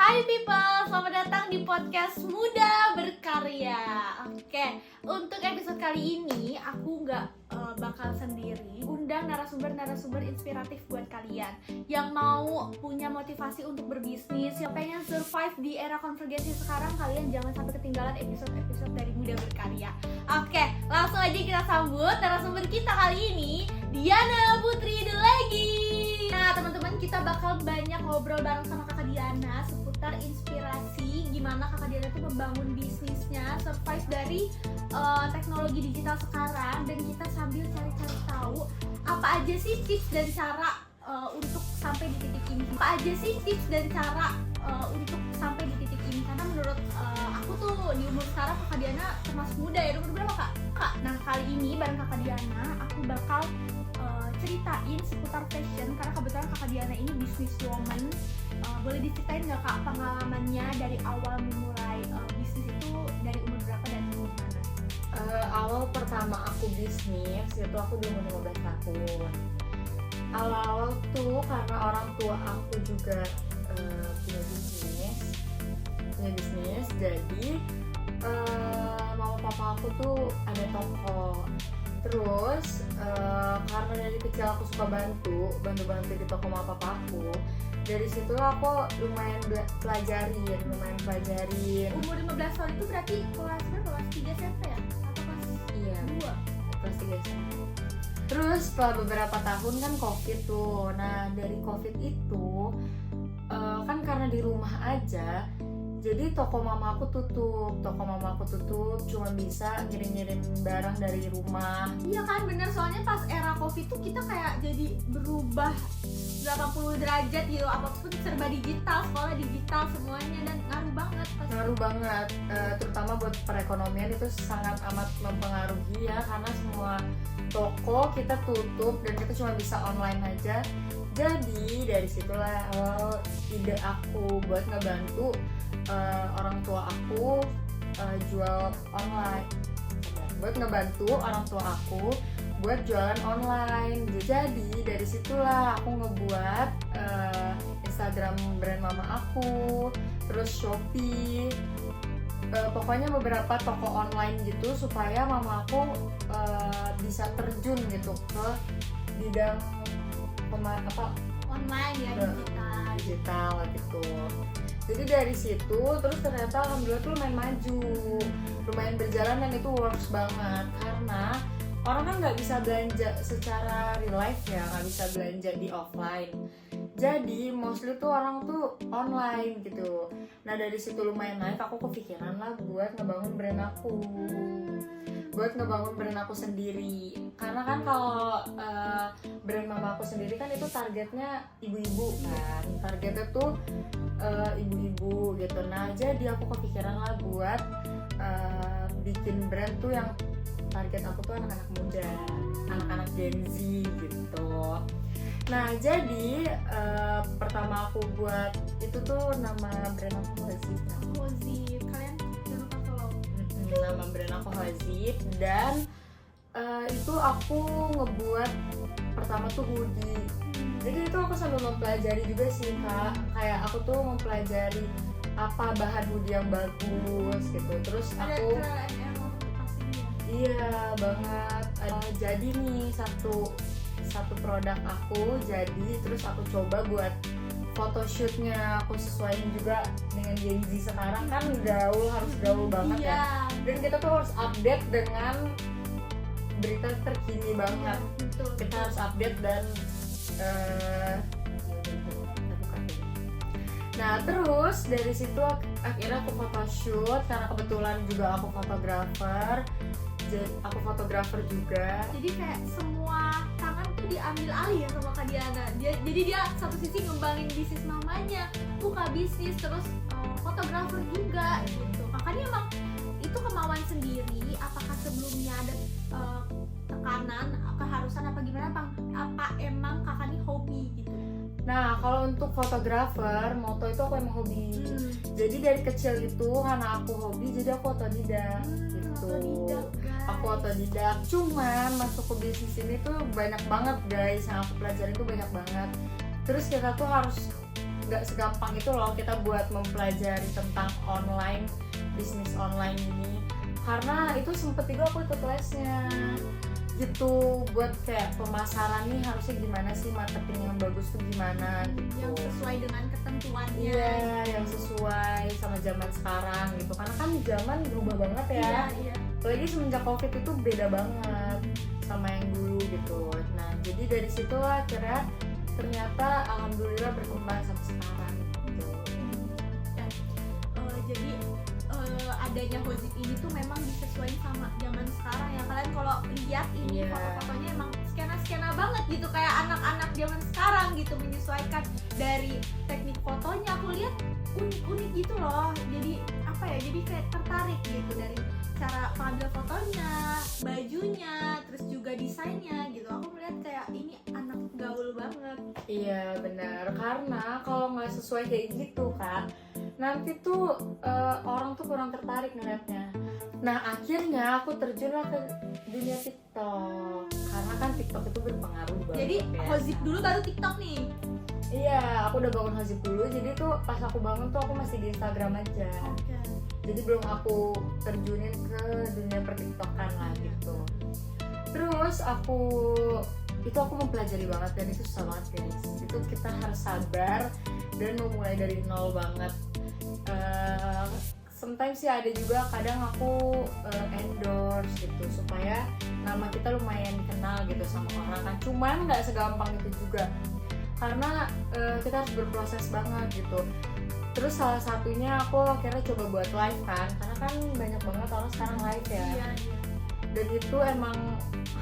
Hai people, selamat datang di podcast Muda Berkarya. Oke, untuk episode kali ini aku nggak bakal sendiri. Undang narasumber-narasumber inspiratif buat kalian yang mau punya motivasi untuk berbisnis, yang pengen survive di era konvergensi sekarang. Kalian jangan sampai ketinggalan episode-episode dari Muda Berkarya. Oke, langsung aja kita sambut narasumber kita kali ini, Diana Putri Delegi. Nah teman-teman, kita bakal banyak ngobrol bareng sama Kakak Diana seputar inspirasi gimana Kakak Diana tuh membangun bisnisnya, survive dari teknologi digital sekarang, dan kita sambil cari-cari tahu apa aja sih tips dan cara untuk sampai di titik ini. Apa aja sih tips dan cara untuk sampai di titik ini? Karena menurut aku tuh di umur sekarang Kakak Diana termasuk muda ya. Umur berapa Kak? Nah kali ini bareng Kakak Diana aku bakal ceritain seputar fashion, karena kebetulan Kakak Diana ini businesswoman. Boleh diceritain nggak Kak pengalamannya dari awal memulai bisnis itu dari umur berapa dan umur mana? Awal pertama aku bisnis itu aku di umur 15 tahun. Awal tuh karena orang tua aku juga punya bisnis, jadi mama papa aku tuh ada toko. Terus karena dari kecil aku suka bantu di toko mama papa aku. Dari situ aku lumayan pelajarin. Umur 15 tahun itu berarti kelas 3 SMP ya? Atau kelas 2? Kelas 3 SMP. Terus setelah beberapa tahun kan COVID tuh. Nah dari COVID itu kan karena di rumah aja, jadi toko mama aku tutup, cuma bisa ngirim barang dari rumah. Iya kan, bener, soalnya pas era COVID tuh kita kayak jadi berubah 80 derajat gitu, apapun serba digital, sekolah digital semuanya, dan ngaruh banget, terutama buat perekonomian itu sangat amat mempengaruhi ya, karena semua toko kita tutup dan kita cuma bisa online aja. Jadi dari situlah awal ide aku buat ngebantu orang tua aku jual online, buat jualan online. Jadi dari situlah aku ngebuat Instagram brand mama aku, terus Shopee, pokoknya beberapa toko online gitu supaya mama aku bisa terjun gitu ke bidang online ya, digital gitu. Jadi dari situ terus ternyata alhamdulillah tuh lumayan berjalan, dan itu works banget karena orang kan nggak bisa belanja secara real life ya, nggak bisa belanja di offline. Jadi mostly tuh orang tuh online gitu. Nah dari situ lumayan naik, aku kepikiran lah buat ngebangun brand aku sendiri. Karena kan kalau brand mama aku sendiri kan itu targetnya ibu-ibu kan, targetnya tuh ibu-ibu gitu. Nah jadi aku kepikiran lah buat bikin brand tuh yang target aku tuh anak-anak muda, anak-anak Gen Z gitu. Nah jadi pertama aku buat itu tuh nama brand aku Hozip. Kalian jangan lupa follow. Nama brand aku Hozip, dan itu aku ngebuat pertama tuh hoodie. Jadi itu aku sambil mempelajari juga sih Kak, kayak aku tuh mempelajari apa bahan hoodie yang bagus gitu. Terus aku iya banget, jadi nih satu produk aku jadi, terus aku coba buat photoshootnya aku sesuaiin juga dengan Gen Z sekarang kan harus gaul banget ya, dan kita tuh harus update dengan berita terkini banget. Betul. Kita harus update dan nah terus dari situ akhirnya aku photoshoot karena kebetulan juga aku fotografer juga. Jadi kayak semua tangan tuh diambil alih ya sama Kak Diana. Jadi dia satu sisi ngembangin bisnis mamanya, buka bisnis, terus fotografer juga gitu. Kakaknya emang itu kemauan sendiri, apakah sebelumnya ada tekanan, keharusan apa gimana, apa emang kakak ini hobi gitu? Nah kalau untuk fotografer, moto itu aku emang hobi. Jadi dari kecil itu karena aku hobi, jadi aku otodidak gitu. Aku otodidak, cuman masuk ke bisnis ini tuh banyak banget guys, yang aku pelajarin tuh banyak banget. Terus kita tuh harus nggak segampang itu loh kita buat mempelajari tentang bisnis online ini, karena itu sempet juga aku ikut lesnya gitu, buat kayak pemasaran nih harusnya gimana sih, marketing yang bagus tuh gimana gitu, yang sesuai dengan ketentuannya. iya yang sesuai sama zaman sekarang gitu, karena kan zaman berubah banget ya. Iya. Apalagi semenjak covid itu beda banget sama yang dulu gitu. Nah jadi dari situ akhirnya ternyata alhamdulillah berkembang sampai sekarang gitu. Jadi adanya Hozip ini tuh memang disesuaikan sama zaman sekarang ya. Kalian kalau lihat ini Iya. foto-fotonya emang skena-skena banget gitu, kayak anak-anak zaman sekarang gitu, menyesuaikan dari teknik fotonya. Aku lihat unik-unik gitu loh. Jadi apa ya? Jadi kayak tertarik gitu dari cara pengambil fotonya, bajunya, terus juga desainnya gitu. Aku melihat kayak ini anak gaul banget. Iya benar, karena kalau nggak sesuai kayak gitu kan, nanti tuh orang tuh kurang tertarik ngeliatnya. Nah akhirnya aku terjunlah ke dunia TikTok, karena kan TikTok itu berpengaruh banget. Jadi ya. Hozip dulu baru TikTok nih. Iya, aku udah bangun Hozip dulu, jadi tuh pas aku bangun tuh aku masih di Instagram aja. Jadi belum aku terjunin ke dunia pertiktokan lah gitu. Terus aku mempelajari banget, dan itu susah banget guys. Itu kita harus sabar dan memulai dari nol banget. Sometimes sih ada juga kadang aku endorse gitu supaya nama kita lumayan dikenal gitu sama orang kan. Cuman nggak segampang itu juga, karena kita harus berproses banget gitu. Terus salah satunya aku akhirnya coba buat live kan, karena kan banyak banget orang sekarang live ya. Iya. Dan itu emang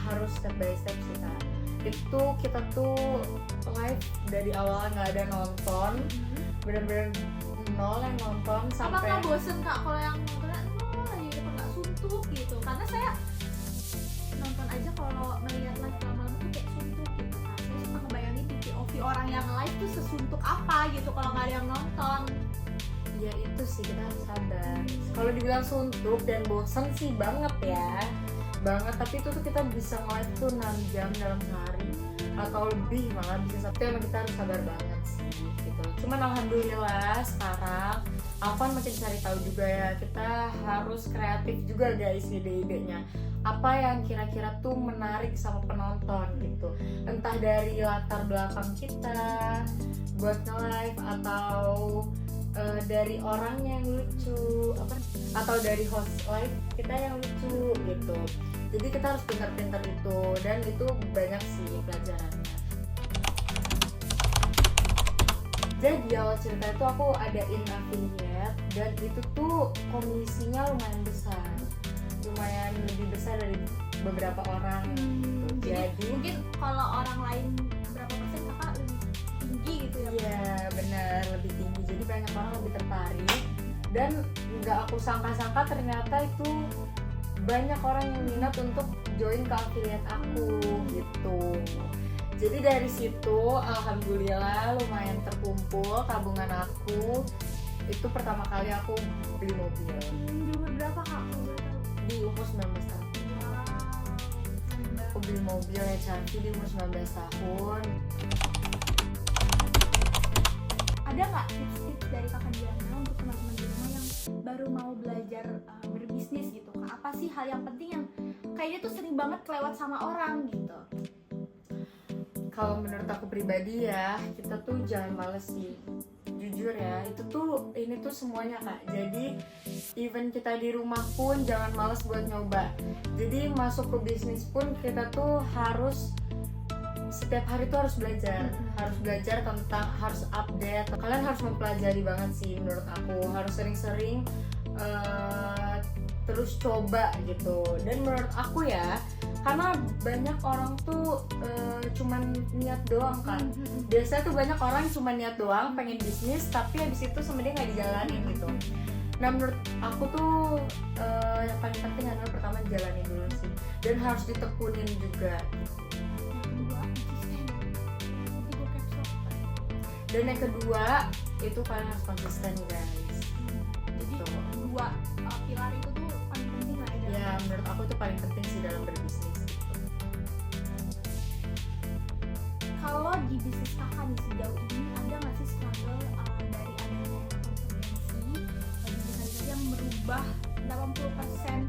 harus step by step sih kan. Itu kita tuh live dari awal nggak ada nonton, bener-bener nol yang nonton sampai. Apakah bosen kak kalau yang nontonnya lagi gitu nggak suntuk gitu? Karena saya nonton aja kalau melihat live lama-lama tuh kayak suntuk gitu kan. Saya suka ngebayangin di POV orang yang live tuh sesuntuk apa gitu kalau nggak ada yang nonton. Ya itu sih, kita harus sabar. Kalau dibilang suntuk dan bosan sih banget ya, banget. Tapi itu tuh kita bisa nge-live tuh 6 jam dalam sehari atau lebih, malah bisa Sabtu. Emang kita harus sabar banget sih gitu. Cuman alhamdulillah sekarang aku kan makin cari tahu juga ya, kita harus kreatif juga guys ide-idenya. Apa yang kira-kira tuh menarik sama penonton gitu. Entah dari latar belakang kita buat nge-live, atau dari orangnya yang lucu, atau dari host live kita yang lucu gitu. Jadi kita harus pintar-pintar itu, dan itu banyak sih pelajarannya. Jadi awal cerita itu aku adain affiliate, dan itu tuh komisinya lumayan besar, lumayan lebih besar dari beberapa orang gitu. Jadi mungkin kalau orang lain berapa persen kakak lebih tinggi gitu ya? iya benar, lebih tinggi. Jadi banyak orang lebih tertarik, dan nggak aku sangka-sangka ternyata itu banyak orang yang minat untuk join ke affiliate aku gitu. Jadi dari situ alhamdulillah lumayan terkumpul tabungan aku. Itu pertama kali aku beli mobil. Di umur berapa kak? Di umur 19 tahun. Aku beli mobil ya cantik di umur 19 tahun. Ada nggak tips-tips dari kakak Diana untuk teman-teman di rumah yang baru mau belajar berbisnis gitu kak? Apa sih hal yang penting yang kayaknya tuh sering banget kelewat sama orang gitu? Kalau menurut aku pribadi ya, kita tuh jangan males sih. Jujur ya, ini tuh semuanya kak. Jadi even kita di rumah pun jangan males buat nyoba. Jadi masuk ke bisnis pun kita tuh harus setiap hari tuh harus belajar tentang, harus update. Kalian harus mempelajari banget sih menurut aku. Harus sering-sering terus coba gitu. Dan menurut aku ya, karena banyak orang tuh cuman niat doang kan. Biasanya tuh banyak orang cuma niat doang pengen bisnis, tapi habis itu sama dia nggak dijalanin gitu. Nah menurut aku tuh yang paling penting adalah pertama jalanin dulu sih, dan harus ditekunin juga. Dan yang kedua itu kalian harus konsisten guys. Jadi dua pilar itu tuh paling penting lah ya. Ya menurut aku itu paling penting sih dalam berbisnis. Kalau di bisnis kakak nih sejauh ini ada nggak sih struggle merubah 80%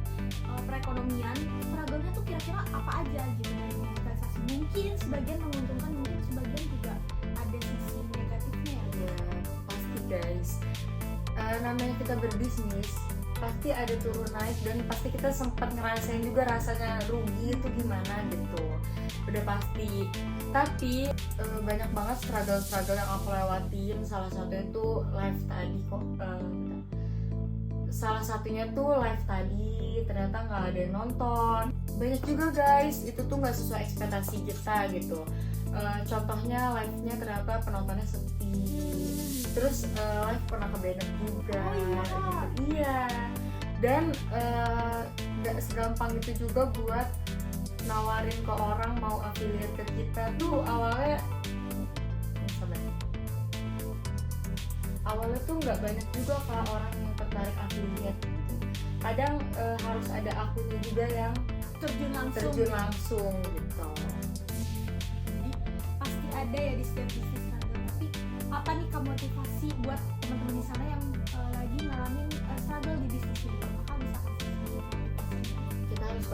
perekonomian, struggle-nya tuh kira-kira apa aja gitu dari digitalisasi. Mungkin sebagian menguntungkan, mungkin sebagian juga ada sisi negatifnya ya. Ya, pasti guys. Namanya kita berbisnis pasti ada turun naik dan pasti kita sempat ngerasain juga rasanya rugi itu gimana gitu, udah pasti. Tapi banyak banget struggle yang aku lewatin. Salah satunya tuh live tadi kok. Salah satunya tuh live tadi ternyata nggak ada yang nonton. Banyak juga guys, itu tuh nggak sesuai ekspektasi kita gitu. Contohnya live-nya ternyata penontonnya sepi. Terus live pernah kebenet juga. Gitu. Iya. Dan nggak segampang itu juga buat nawarin ke orang mau affiliate ke kita tuh awalnya. Awalnya tuh nggak banyak juga kalau orang yang tertarik affiliate. Kadang harus ada akunnya juga yang Terjun langsung gitu. Jadi pasti ada ya di setiap bisnis struggle. Tapi apa nih Kak motivasi buat teman-teman di sana yang lagi ngalamin struggle di bisnis ini? Kakak bisa kasih motivasi? Kita harus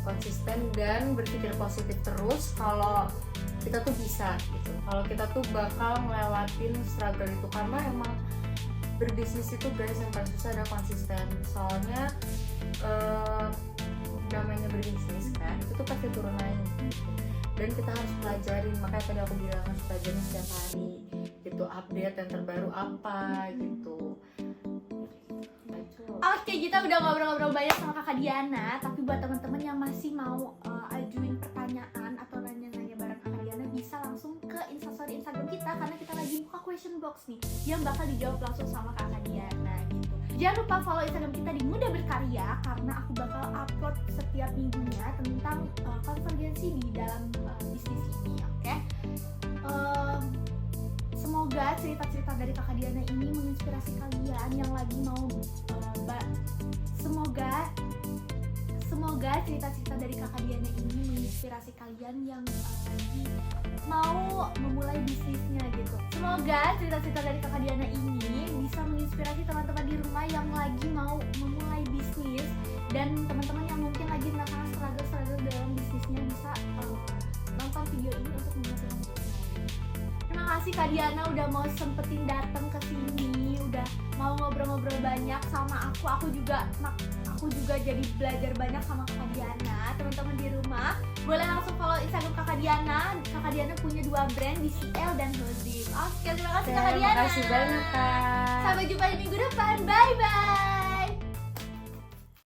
konsisten dan berpikir positif terus kalau kita tuh bisa gitu. Kalau kita tuh bakal ngelewatin struggle itu, karena emang berbisnis itu guys yang paling susah ada konsisten. Soalnya namanya berbisnis kan itu tuh pasti turun naik gitu. Dan kita harus pelajarin, makanya tadi aku bilang harus pelajarin setiap hari gitu, update yang terbaru apa gitu. Oke, kita udah ngobrol-ngobrol banyak sama Kakak Diana. Tapi buat teman-teman yang masih mau ajuin pertanyaan atau nanya-nanya bareng Kakak Diana, bisa langsung ke Instastory Instagram kita, karena kita lagi buka question box nih yang bakal dijawab langsung sama Kakak Diana gitu. Jangan lupa follow Instagram kita di Muda Berkarya, karena aku bakal upload setiap minggunya tentang konvergensi di dalam bisnis ini, oke? Semoga cerita-cerita dari Kakak Diana ini menginspirasi kalian yang lagi mau semoga cerita-cerita dari Kakak Diana ini menginspirasi kalian yang lagi mau memulai bisnisnya gitu. Semoga cerita-cerita dari Kakak Diana ini bisa menginspirasi teman-teman di rumah yang lagi mau memulai bisnis, dan teman-teman yang mungkin lagi merasakan struggle dalam bisnisnya bisa nonton video ini untuk memotivasi. Terima kasih Kak Diana udah mau sempetin datang ke sini, udah mau ngobrol-ngobrol banyak sama aku. Aku juga jadi belajar banyak sama Kak Diana. Teman-teman di rumah boleh langsung follow Instagram Kakak Diana. Kakak Diana punya 2 brand, DCL dan Hozim. Oke, terima kasih Kakak Diana. Terima kasih banyak Kak. Sampai jumpa di minggu depan. Bye bye.